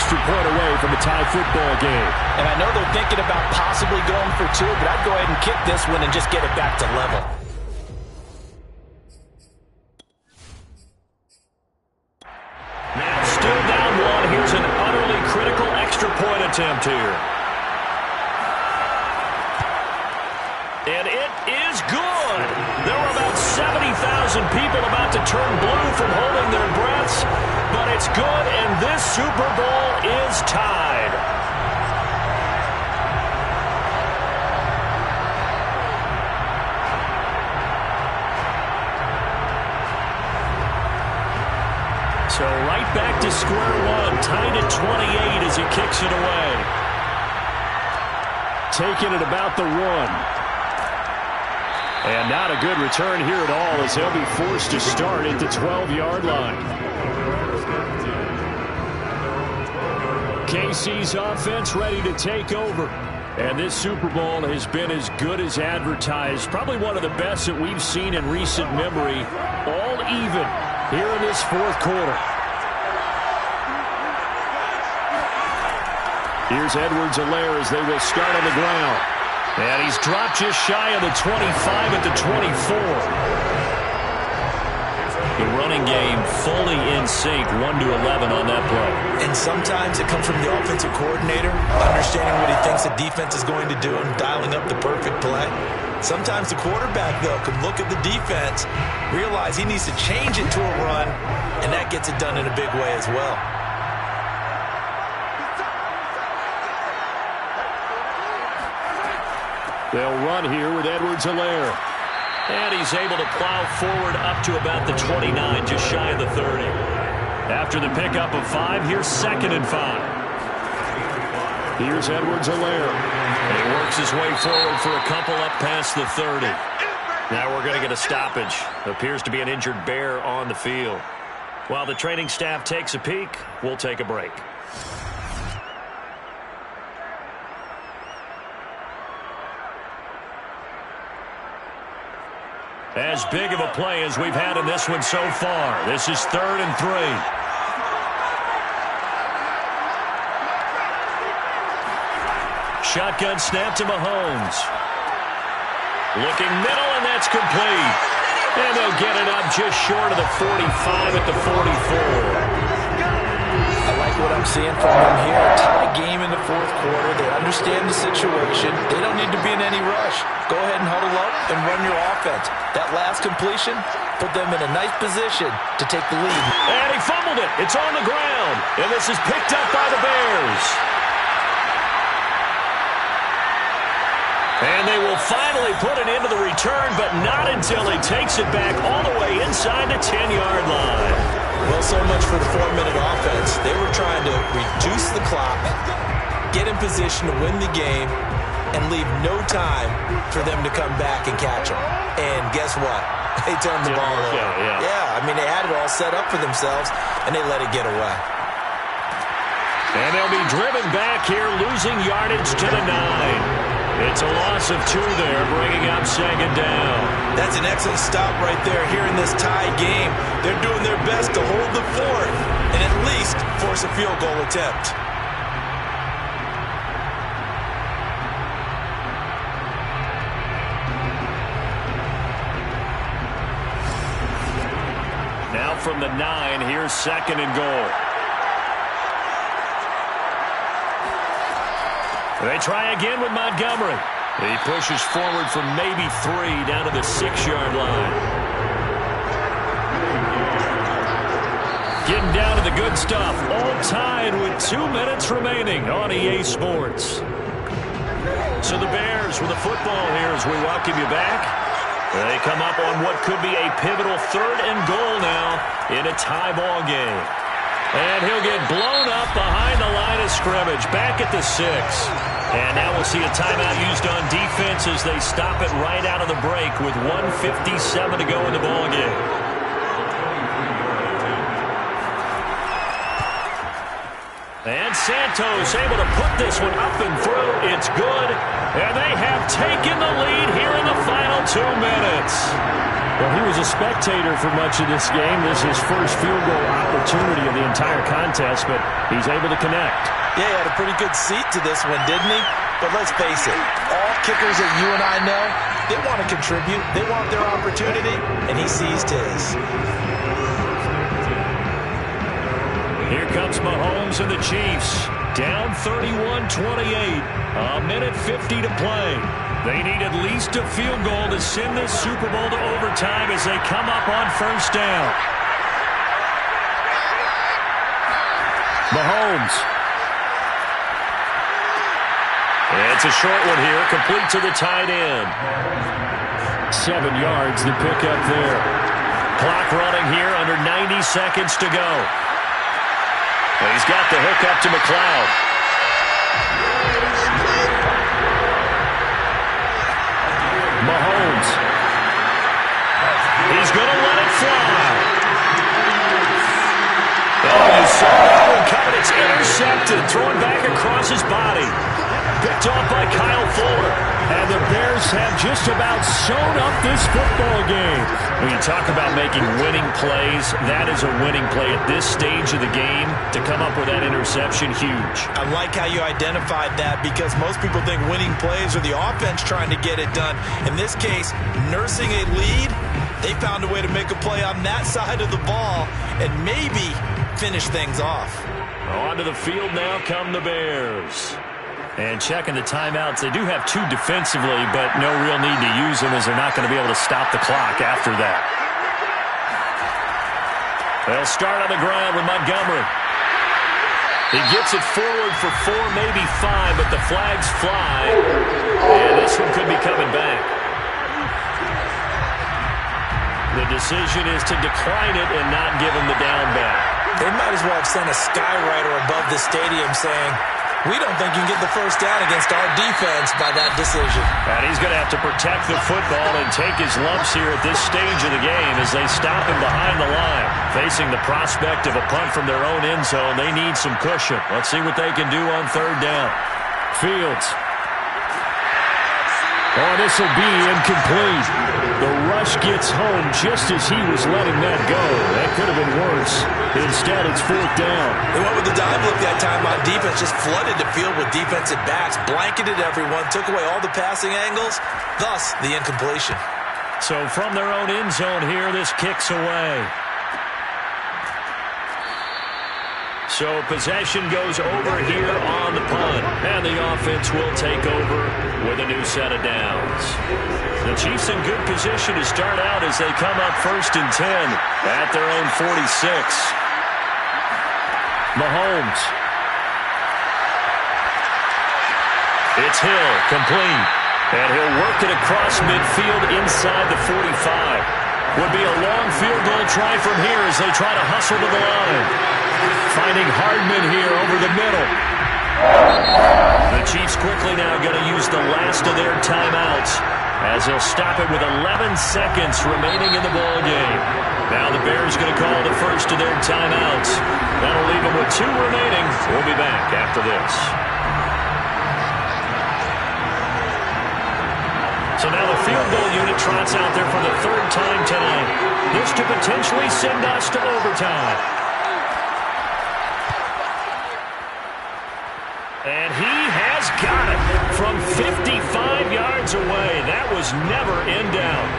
extra point away from a tie football game. And I know they're thinking about possibly going for two, but I'd go ahead and kick this one and just get it back to level. Now still down one. Here's an utterly critical extra point attempt here. And it is good. There were about 70,000 people about to turn blue from holding their breaths, but it's good, and this Super Bowl is tied. So right back to square one, tied at 28 as he kicks it away. Taking it about the one. And not a good return here at all as they'll be forced to start at the 12-yard line. KC's offense ready to take over. And this Super Bowl has been as good as advertised. Probably one of the best that we've seen in recent memory. All even here in this fourth quarter. Here's Edwards-Helaire as they will start on the ground. And he's dropped just shy of the 25 at the 24. The running game fully in sync, 1-11 on that play. And sometimes it comes from the offensive coordinator, understanding what he thinks the defense is going to do and dialing up the perfect play. Sometimes the quarterback, though, can look at the defense, realize he needs to change it to a run, and that gets it done in a big way as well. They'll run here with Edwards-Helaire. And he's able to plow forward up to about the 29, just shy of the 30. After the pickup of 5, here's 2nd and 5. Here's Edwards-Helaire. And he works his way forward for a couple up past the 30. Now we're going to get a stoppage. Appears to be an injured Bear on the field. While the training staff takes a peek, we'll take a break. As big of a play as we've had in this one so far. This is 3rd and 3. Shotgun snap to Mahomes. Looking middle, and that's complete. And they'll get it up just short of the 45 at the 44. I like what I'm seeing from them here. A tie game in the fourth quarter. They understand the situation. They don't need to be in any rush. Go ahead and huddle up and run your offense. That last completion put them in a nice position to take the lead. And he fumbled it. It's on the ground. And this is picked up by the Bears. And they will finally put it into the return, but not until he takes it back all the way inside the 10-yard line. Well, so much for the 4-minute offense. They were trying to reduce the clock, get in position to win the game, and leave no time for them to come back and catch them. And guess what? They turned the ball over. Yeah, I mean, they had it all set up for themselves, and they let it get away. And they'll be driven back here, losing yardage to the 9. It's a loss of 2 there, bringing up 2nd down. That's an excellent stop right there here in this tie game. They're doing their best to hold the fort and at least force a field goal attempt. Now from the 9, here's 2nd and goal. They try again with Montgomery. He pushes forward from maybe 3 down to the 6-yard line. Getting down to the good stuff. All tied with 2 minutes remaining on EA Sports. So the Bears with the football here as we welcome you back. They come up on what could be a pivotal 3rd and goal now in a tie ball game. And he'll get blown up behind the line of scrimmage, back at the 6. And now we'll see a timeout used on defense as they stop it right out of the break with 1:57 to go in the ballgame. And Santos able to put this one up and through. It's good. And they have taken the lead here in the final 2 minutes. Well, he was a spectator for much of this game. This is his first field goal opportunity of the entire contest, but he's able to connect. Yeah, he had a pretty good seat to this one, didn't he? But let's face it, all kickers that you and I know, they want to contribute. They want their opportunity, and he seized his. Here comes Mahomes and the Chiefs. Down 31-28. A minute 50 to play. They need at least a field goal to send this Super Bowl to overtime as they come up on first down. Mahomes. It's a short one here, complete to the tight end. 7 yards, the pickup there. Clock running here, under 90 seconds to go. He's got the hook up to McLeod. Mahomes. He's going to let it fly. Oh, you saw that one coming. It's intercepted. Thrown back across his body. Picked off by Kyle Fuller. And the Bears have just about sewn up this football game. When you talk about making winning plays, that is a winning play at this stage of the game. To come up with that interception, huge. I like how you identified that because most people think winning plays are the offense trying to get it done. In this case, nursing a lead, they found a way to make a play on that side of the ball and maybe finish things off. Onto the field now come the Bears. And checking the timeouts, they do have 2 defensively, but no real need to use them as they're not going to be able to stop the clock after that. They'll start on the ground with Montgomery. He gets it forward for 4, maybe 5, but the flags fly. And this one could be coming back. The decision is to decline it and not give him the down back. They might as well have sent a skywriter above the stadium saying, we don't think you can get the first down against our defense by that decision. And he's going to have to protect the football and take his lumps here at this stage of the game as they stop him behind the line. Facing the prospect of a punt from their own end zone, they need some cushion. Let's see what they can do on third down. Fields. Oh, this will be incomplete. The rush gets home just as he was letting that go. That could have been worse. Instead, it's fourth down. They went with the dive look that time on defense, just flooded the field with defensive backs, blanketed everyone, took away all the passing angles, thus the incompletion. So from their own end zone here, this kicks away. So possession goes over here on the punt. And the offense will take over with a new set of downs. The Chiefs in good position to start out as they come up 1st and 10 at their own 46. Mahomes. It's Hill, complete. And he'll work it across midfield inside the 45. Would be a long field goal try from here as they try to hustle to the line. Finding Hardman here over the middle. The Chiefs quickly now going to use the last of their timeouts as they'll stop it with 11 seconds remaining in the ball game. Now the Bears going to call the first of their timeouts. That'll leave them with 2 remaining. We'll be back after this. So now the field goal unit trots out there for the 3rd time tonight. This to potentially send us to overtime. And he has got it from 55 yards away. That was never in doubt.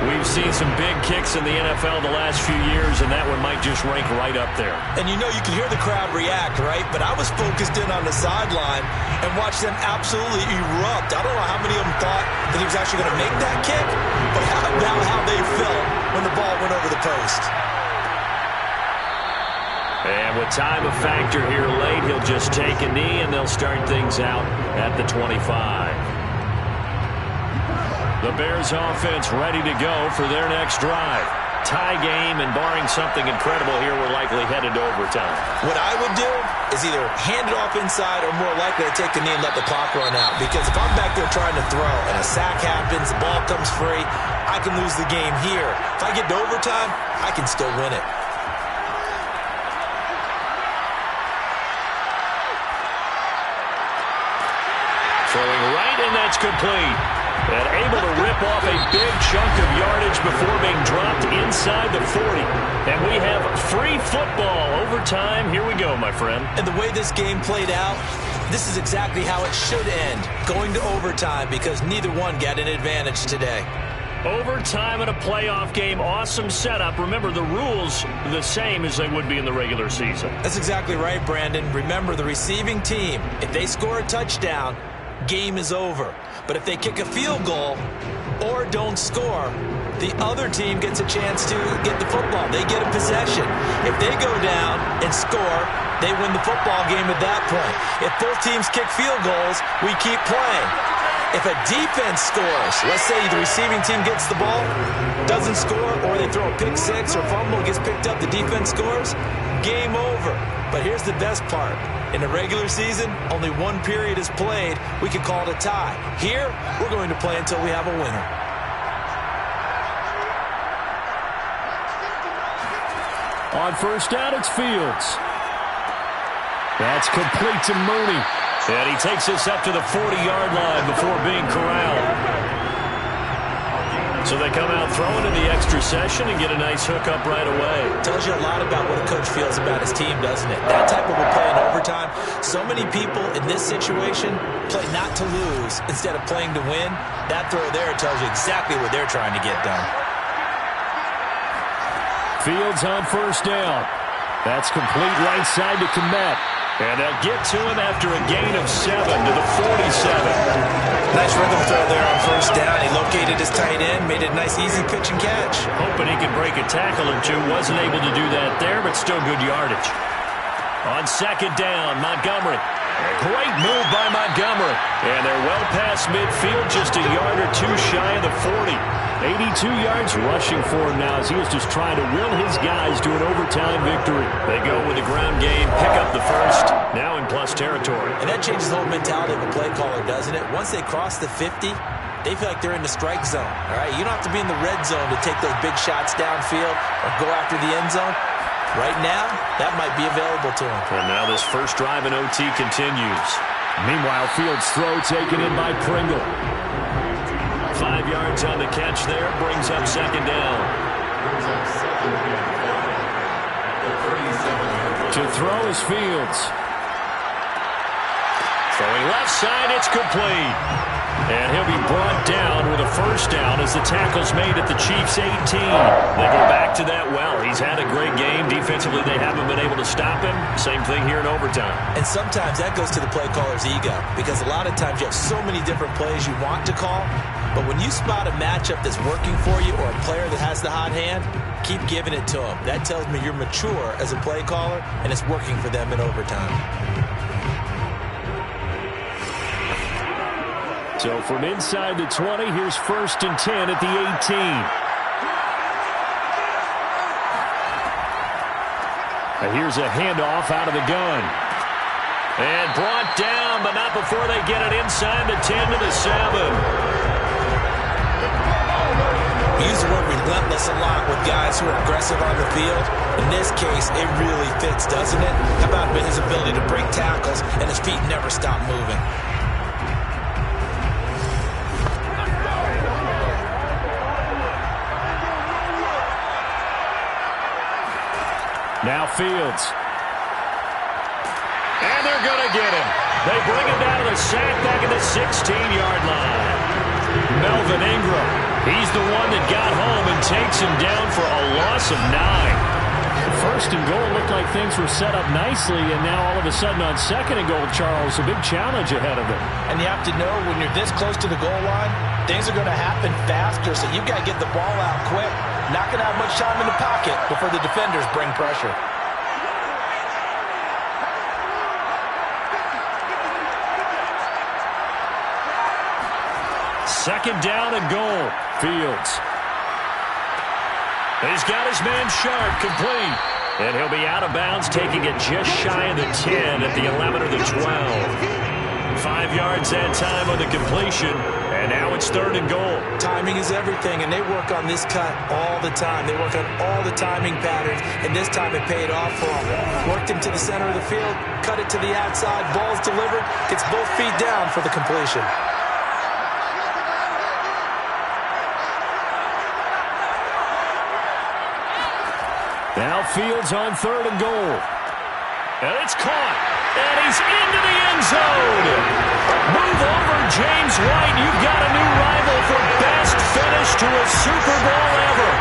We've seen some big kicks in the NFL the last few years, and that one might just rank right up there. And you know, you can hear the crowd react, right? But I was focused in on the sideline and watched them absolutely erupt. I don't know how many of them thought that he was actually going to make that kick, but how they felt when the ball went over the post. And with time a factor here late, he'll just take a knee, and they'll start things out at the 25. The Bears offense ready to go for their next drive. Tie game, and barring something incredible here, we're likely headed to overtime. What I would do is either hand it off inside or more likely to take the knee and let the clock run out. Because if I'm back there trying to throw and a sack happens, the ball comes free, I can lose the game here. If I get to overtime, I can still win it. Throwing right, and that's complete. And able to rip off a big chunk of yardage before being dropped inside the 40. And we have free football. Overtime. Here we go, my friend. And the way this game played out, this is exactly how it should end. Going to overtime because neither one got an advantage today. Overtime in a playoff game. Awesome setup. Remember, the rules the same as they would be in the regular season. That's exactly right, Brandon. Remember, the receiving team, if they score a touchdown, game is over. But if they kick a field goal or don't score, the other team gets a chance to get the football. They get a possession. If they go down and score, they win the football game at that point. If both teams kick field goals, we keep playing. If a defense scores, let's say the receiving team gets the ball, doesn't score, or they throw a pick six or fumble, gets picked up, the defense scores, game over. But here's the best part. In the regular season, only one period is played. We could call it a tie. Here, we're going to play until we have a winner. On first down, it's Fields. That's complete to Mooney. And he takes this up to the 40-yard line before being corralled. So they come out throwing in the extra session and get a nice hook up right away. Tells you a lot about what a coach feels about his team, doesn't it? That type of a play in overtime. So many people in this situation play not to lose instead of playing to win. That throw there tells you exactly what they're trying to get done. Fields on first down. That's complete right side to Kmet. And they'll get to him after a gain of 7 to the 47. Nice rhythm throw there on first down. He located his tight end, made it a nice easy pitch and catch. Hoping he could break a tackle or two. Wasn't able to do that there, but still good yardage. On second down, Montgomery. Great move by Montgomery. And they're well past midfield, just a yard or two shy of the 40. 82 yards rushing for him now as he was just trying to will his guys to an overtime victory. They go with the ground game, pick up the first, now in plus territory. And that changes the whole mentality of a play caller, doesn't it? Once they cross the 50, they feel like they're in the strike zone. All right, you don't have to be in the red zone to take those big shots downfield or go after the end zone. Right now, that might be available to him. And now this first drive in OT continues. Meanwhile, Fields' throw taken in by Pringle. 5 yards on the catch there, brings up second down. To throw is Fields. Throwing left side, it's complete. And he'll be brought down with a first down as the tackle's made at the Chiefs' 18. They go back to that well. He's had a great game. Defensively, they haven't been able to stop him. Same thing here in overtime. And sometimes that goes to the play caller's ego because a lot of times you have so many different plays you want to call. But when you spot a matchup that's working for you or a player that has the hot hand, keep giving it to him. That tells me you're mature as a play caller, and it's working for them in overtime. So from inside the 20, here's first and 10 at the 18. And here's a handoff out of the gun. And brought down, but not before they get it inside the 10 to the 7. We use the word relentless a lot with guys who are aggressive on the field. In this case, it really fits, doesn't it? How about his ability to break tackles and his feet never stop moving? Now Fields. And they're going to get him. They bring him down to the sack back at the 16-yard line. Melvin Ingram. He's the one that got home and takes him down for a loss of 9. First and goal looked like things were set up nicely, and now all of a sudden on second and goal, Charles, a big challenge ahead of them. And you have to know when you're this close to the goal line, things are going to happen faster, so you've got to get the ball out quick. Not going to have much time in the pocket before the defenders bring pressure. Second down and goal. Fields. He's got his man Sharp complete. And he'll be out of bounds, taking it just shy of the 10 at the 11 or the 12. 5 yards that time on the completion. And now it's third and goal. Timing is everything, and they work on this cut all the time. They work on all the timing patterns, and this time it paid off for them. Worked him to the center of the field, cut it to the outside, ball's delivered, gets both feet down for the completion. Now Fields on 3rd and goal. And it's caught. And he's into the end zone. Move over, James White. You've got a new rival for best finish to a Super Bowl ever.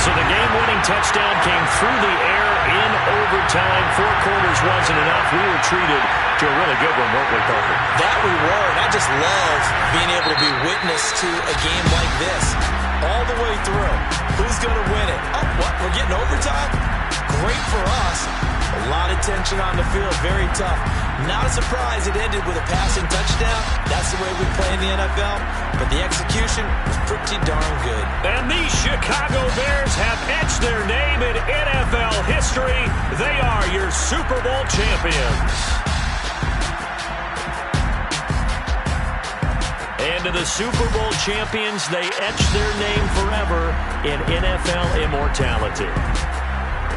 So the game-winning touchdown came through the air in overtime. 4 quarters wasn't enough. We were treated to a really good one, weren't we, Parker? That we were, and I just love being able to be witness to a game like this all the way through. Who's going to win it? Oh, what? We're getting overtime? Great for us. A lot of tension on the field, very tough. Not a surprise it ended with a passing touchdown. That's the way we play in the NFL. But the execution was pretty darn good. And these Chicago Bears have etched their name in NFL history. They are your Super Bowl champions. And to the Super Bowl champions, they etch their name forever in NFL immortality.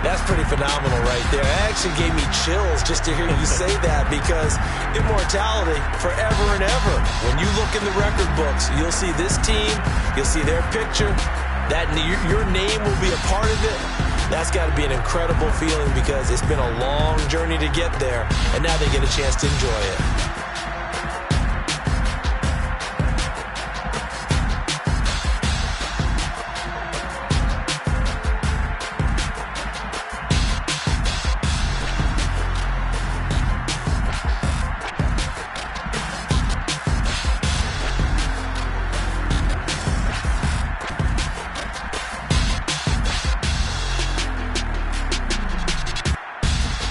That's pretty phenomenal right there. It actually gave me chills just to hear you say that, because immortality forever and ever. When you look in the record books, you'll see this team, you'll see their picture, that your name will be a part of it. That's got to be an incredible feeling, because it's been a long journey to get there, and now they get a chance to enjoy it.